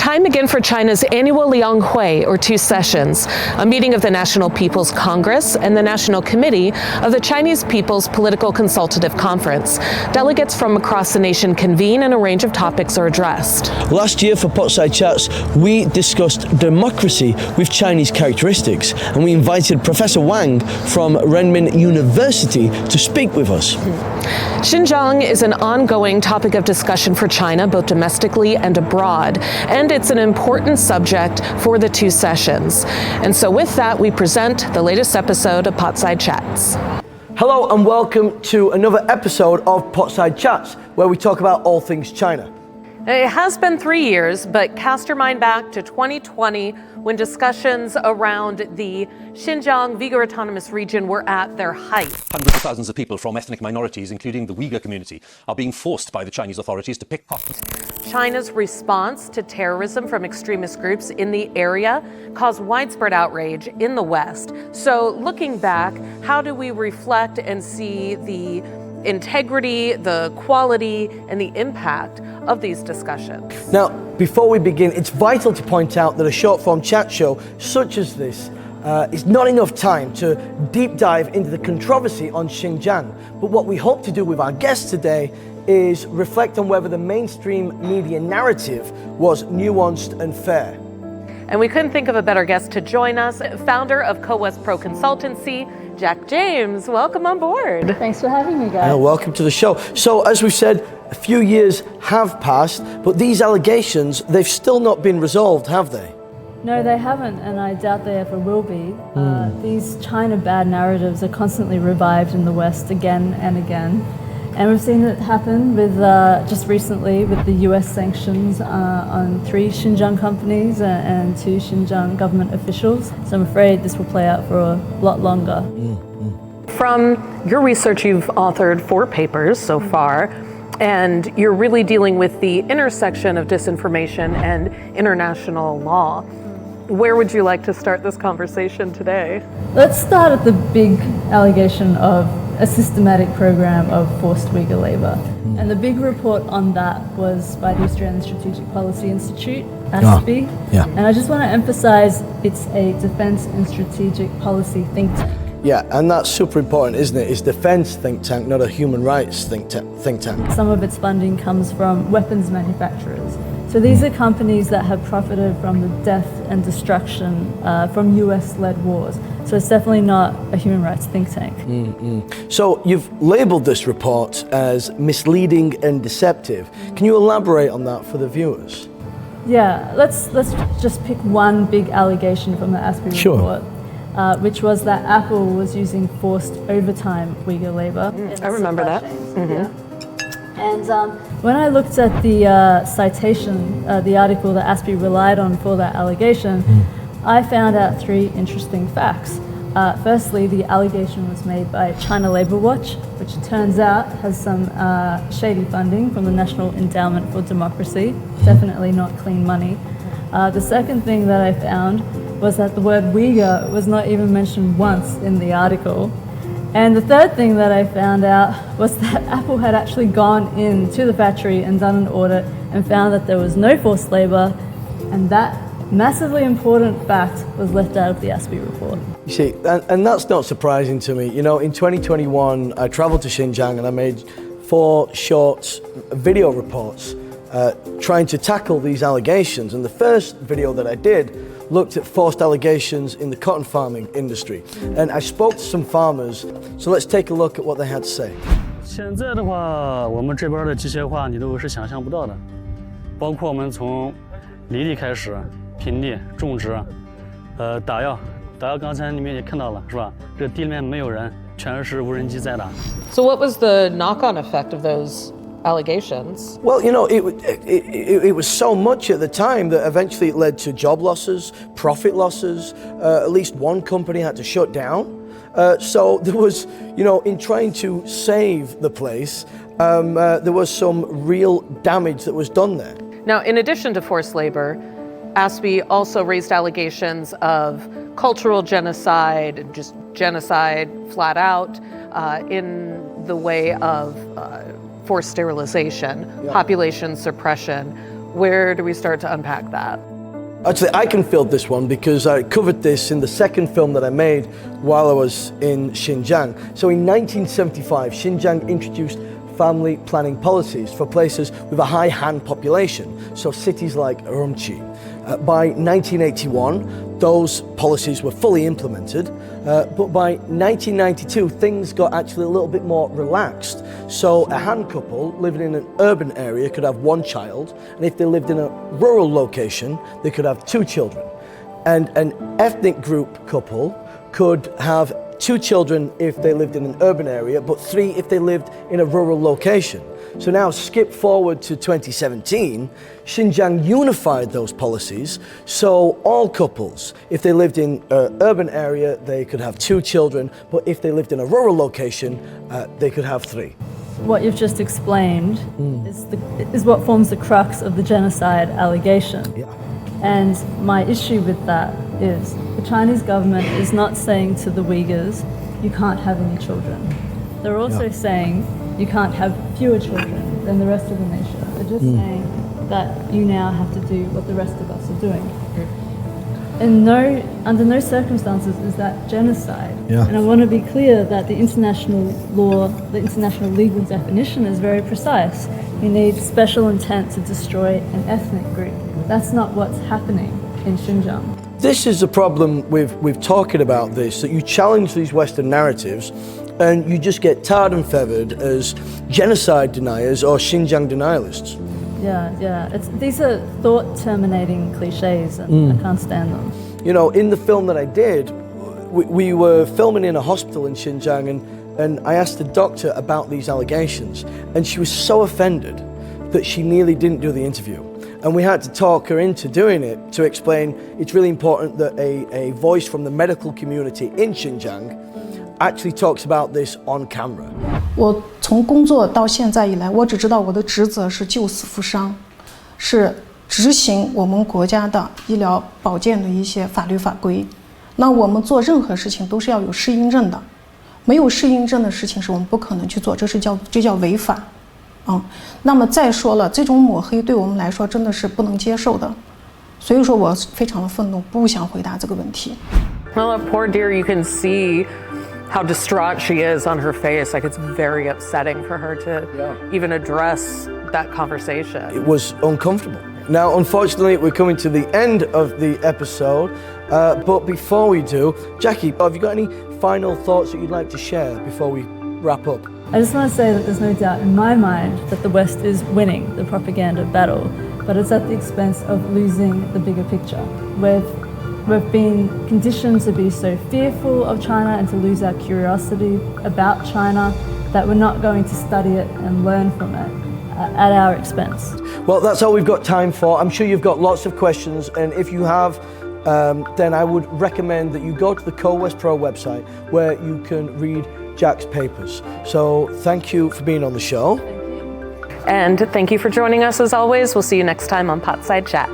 Time again for China's annual Lianghui, or two sessions, a meeting of the National People's Congress and the National Committee of the Chinese People's Political Consultative Conference. Delegates from across the nation convene and a range of topics are addressed. Last year for Potside Chats, we discussed democracy with Chinese characteristics, and we invited Professor Wang from Renmin University to speak with us. Xinjiang is an ongoing topic of discussion for China, both domestically and abroad, and it's an important subject for the two sessions. And so with that, we present the latest episode of Potside Chats. Hello and welcome to another episode of Potside Chats, where we talk about all things China. It has been 3 years, but cast your mind back to 2020 when discussions around the Xinjiang Uyghur Autonomous Region were at their height. Hundreds of thousands of people from ethnic minorities, including the Uyghur community, are being forced by the Chinese authorities to pick pockets. China's response to terrorism from extremist groups in the area caused widespread outrage in the West. So looking back, how do we reflect and see the integrity, the quality, and the impact of these discussions? Now, before we begin, it's vital to point out that a short-form chat show such as this is not enough time to deep dive into the controversy on Xinjiang. But what we hope to do with our guests today is reflect on whether the mainstream media narrative was nuanced and fair. And we couldn't think of a better guest to join us, founder of Co-West Pro Consultancy, Jack James. Welcome on board. Thanks for having me, guys. Welcome to the show. So, as we've said, a few years have passed, but these allegations, they've still not been resolved, have they? No, they haven't, and I doubt they ever will be. These China bad narratives are constantly revived in the West again and again. And we've seen it happen with just recently with the US sanctions on 3 Xinjiang companies and 2 Xinjiang government officials. So I'm afraid this will play out for a lot longer. From your research, you've authored 4 papers so far, and you're really dealing with the intersection of disinformation and international law. Where would you like to start this conversation today? Let's start at the big allegation of a systematic program of forced Uyghur labor. And the big report on that was by the Australian Strategic Policy Institute, ASPI. And I just want to emphasize it's a defense and strategic policy think tank. Yeah, and that's super important, isn't it? It's defense think tank, not a human rights think tank. Some of its funding comes from weapons manufacturers. So these are companies that have profited from the death and destruction from US-led wars. So it's definitely not a human rights think tank. So you've labelled this report as misleading and deceptive. Can you elaborate on that for the viewers? Yeah, let's just pick one big allegation from the ASPI report, which was that Apple was using forced overtime Uyghur labor. I remember that. And when I looked at the citation, the article that ASPI relied on for that allegation, I found out 3 interesting facts. Firstly, the allegation was made by China Labour Watch, which it turns out has some shady funding from the National Endowment for Democracy, definitely not clean money. The second thing that I found was that the word Uyghur was not even mentioned once in the article. And the third thing that I found out was that Apple had actually gone into the factory and done an audit and found that there was no forced labor, and that massively important fact was left out of the ASPI report. You see, and that's not surprising to me. You know, in 2021, I traveled to Xinjiang and I made 4 short video reports trying to tackle these allegations. And the first video that I did looked at forced allegations in the cotton farming industry. And I spoke to some farmers, so let's take a look at what they had to say. 现在的话，我们这边的机械化你都是想象不到的，包括我们从犁地开始，平地种植，打药刚才你们也看到了是吧？这地里面没有人，全是无人机在打。So what was the knock-on effect of those allegations? Well, you know, it was so much at the time that eventually it led to job losses, profit losses. At least one company had to shut down. So there was, you know, in trying to save the place, there was some real damage that was done there. Now, in addition to forced labor, ASPI also raised allegations of cultural genocide, just genocide flat out, in the way of forced sterilization, population suppression. Where do we start to unpack that? Actually, I can field this one because I covered this in the second film that I made while I was in Xinjiang. So in 1975, Xinjiang introduced family planning policies for places with a high Han population, so cities like Urumqi. By 1981, those policies were fully implemented, but by 1992, things got actually a little bit more relaxed. So a Han couple living in an urban area could have one child, and if they lived in a rural location, they could have two children. And an ethnic group couple could have two children if they lived in an urban area, but three if they lived in a rural location. So now skip forward to 2017, Xinjiang unified those policies, so all couples, if they lived in an urban area, they could have two children, but if they lived in a rural location, they could have three. What you've just explained is what forms the crux of the genocide allegation. Yeah. And my issue with that is the Chinese government is not saying to the Uyghurs, you can't have any children. They're also saying you can't have fewer children than the rest of the nation. They're just saying that you now have to do what the rest of us are doing. And under no circumstances is that genocide. Yeah. And I want to be clear that the international law, the international legal definition is very precise. You need special intent to destroy an ethnic group. That's not what's happening in Xinjiang. This is the problem with talking about this, that you challenge these Western narratives and you just get tarred and feathered as genocide deniers or Xinjiang denialists. Yeah. These are thought-terminating cliches, and I can't stand them. You know, in the film that I did, we were filming in a hospital in Xinjiang, and I asked the doctor about these allegations, and she was so offended that she nearly didn't do the interview. And we had to talk her into doing it to explain it's really important that a voice from the medical community in Xinjiang actually talks about this on camera. 我从工作到现在以来，我只知道我的职责是救死扶伤，是执行我们国家的医疗保健的一些法律法规。那我们做任何事情都是要有适应症的，没有适应症的事情是我们不可能去做，这叫违法。那么再说了，这种抹黑对我们来说真的是不能接受的，所以说我非常的愤怒，不想回答这个问题。Well, poor dear, you can see how distraught she is on her face. Like, it's very upsetting for her to even address that conversation. It was uncomfortable. Now, unfortunately, we're coming to the end of the episode, but before we do, Jackie, have you got any final thoughts that you'd like to share before we wrap up? I just want to say that there's no doubt in my mind that the West is winning the propaganda battle, but it's at the expense of losing the bigger picture. We've been conditioned to be so fearful of China and to lose our curiosity about China that we're not going to study it and learn from it at our expense. Well, that's all we've got time for. I'm sure you've got lots of questions, and if you have, then I would recommend that you go to the Co-West Pro website where you can read Jack's papers. So thank you for being on the show. And thank you for joining us as always. We'll see you next time on Potside Chat.